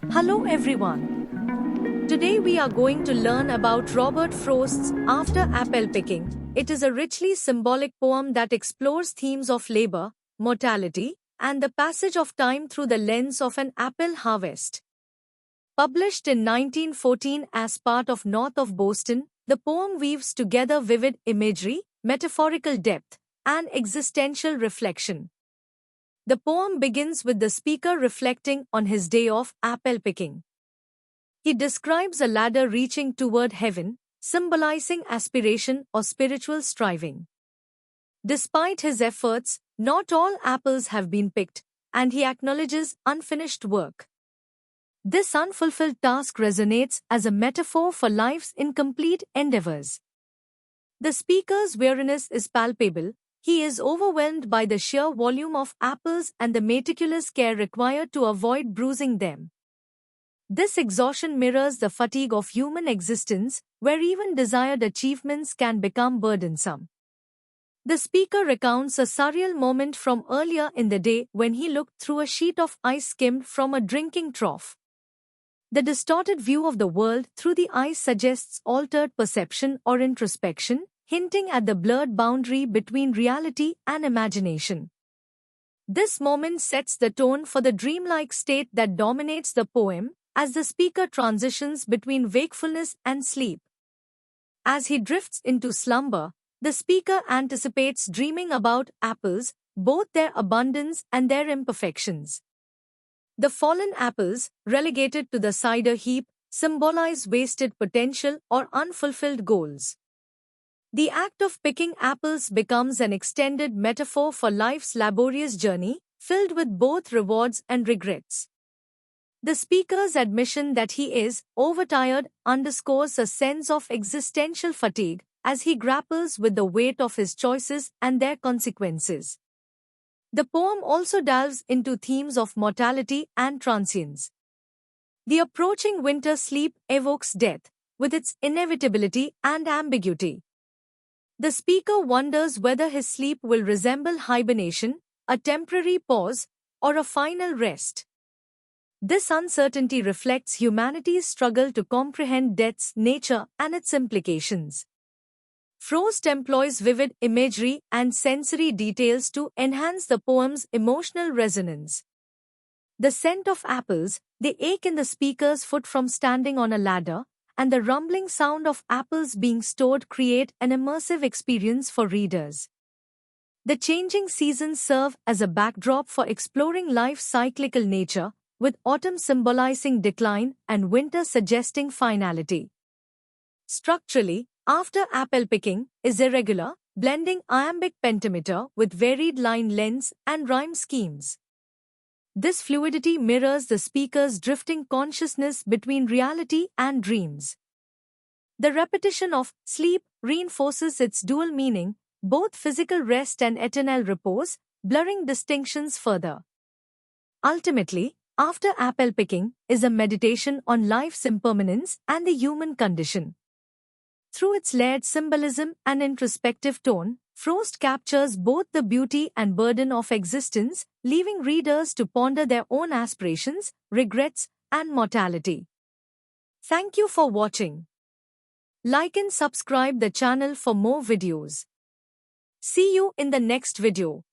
Hello everyone. Today we are going to learn about Robert Frost's After Apple Picking. It is a richly symbolic poem that explores themes of labor, mortality, and the passage of time through the lens of an apple harvest. Published in 1914 as part of North of Boston, the poem weaves together vivid imagery, metaphorical depth, and existential reflection. The poem begins with the speaker reflecting on his day of apple picking. He describes a ladder reaching toward heaven, symbolizing aspiration or spiritual striving. Despite his efforts, not all apples have been picked, and he acknowledges unfinished work. This unfulfilled task resonates as a metaphor for life's incomplete endeavors. The speaker's weariness is palpable. He is overwhelmed by the sheer volume of apples and the meticulous care required to avoid bruising them. This exhaustion mirrors the fatigue of human existence, where even desired achievements can become burdensome. The speaker recounts a surreal moment from earlier in the day when he looked through a sheet of ice skimmed from a drinking trough. The distorted view of the world through the ice suggests altered perception or introspection, hinting at the blurred boundary between reality and imagination. This moment sets the tone for the dreamlike state that dominates the poem, as the speaker transitions between wakefulness and sleep. As he drifts into slumber, the speaker anticipates dreaming about apples, both their abundance and their imperfections. The fallen apples, relegated to the cider heap, symbolize wasted potential or unfulfilled goals. The act of picking apples becomes an extended metaphor for life's laborious journey, filled with both rewards and regrets. The speaker's admission that he is overtired underscores a sense of existential fatigue as he grapples with the weight of his choices and their consequences. The poem also delves into themes of mortality and transience. The approaching winter sleep evokes death, with its inevitability and ambiguity. The speaker wonders whether his sleep will resemble hibernation, a temporary pause, or a final rest. This uncertainty reflects humanity's struggle to comprehend death's nature and its implications. Frost employs vivid imagery and sensory details to enhance the poem's emotional resonance. The scent of apples, the ache in the speaker's foot from standing on a ladder, and the rumbling sound of apples being stored create an immersive experience for readers. The changing seasons serve as a backdrop for exploring life's cyclical nature, with autumn symbolizing decline and winter suggesting finality. Structurally, After Apple Picking is irregular, blending iambic pentameter with varied line lengths and rhyme schemes. This fluidity mirrors the speaker's drifting consciousness between reality and dreams. The repetition of sleep reinforces its dual meaning, both physical rest and eternal repose, blurring distinctions further. Ultimately, After Apple Picking is a meditation on life's impermanence and the human condition. Through its layered symbolism and introspective tone, Frost captures both the beauty and burden of existence, leaving readers to ponder their own aspirations, regrets, and mortality. Thank you for watching. Like and subscribe the channel for more videos. See you in the next video.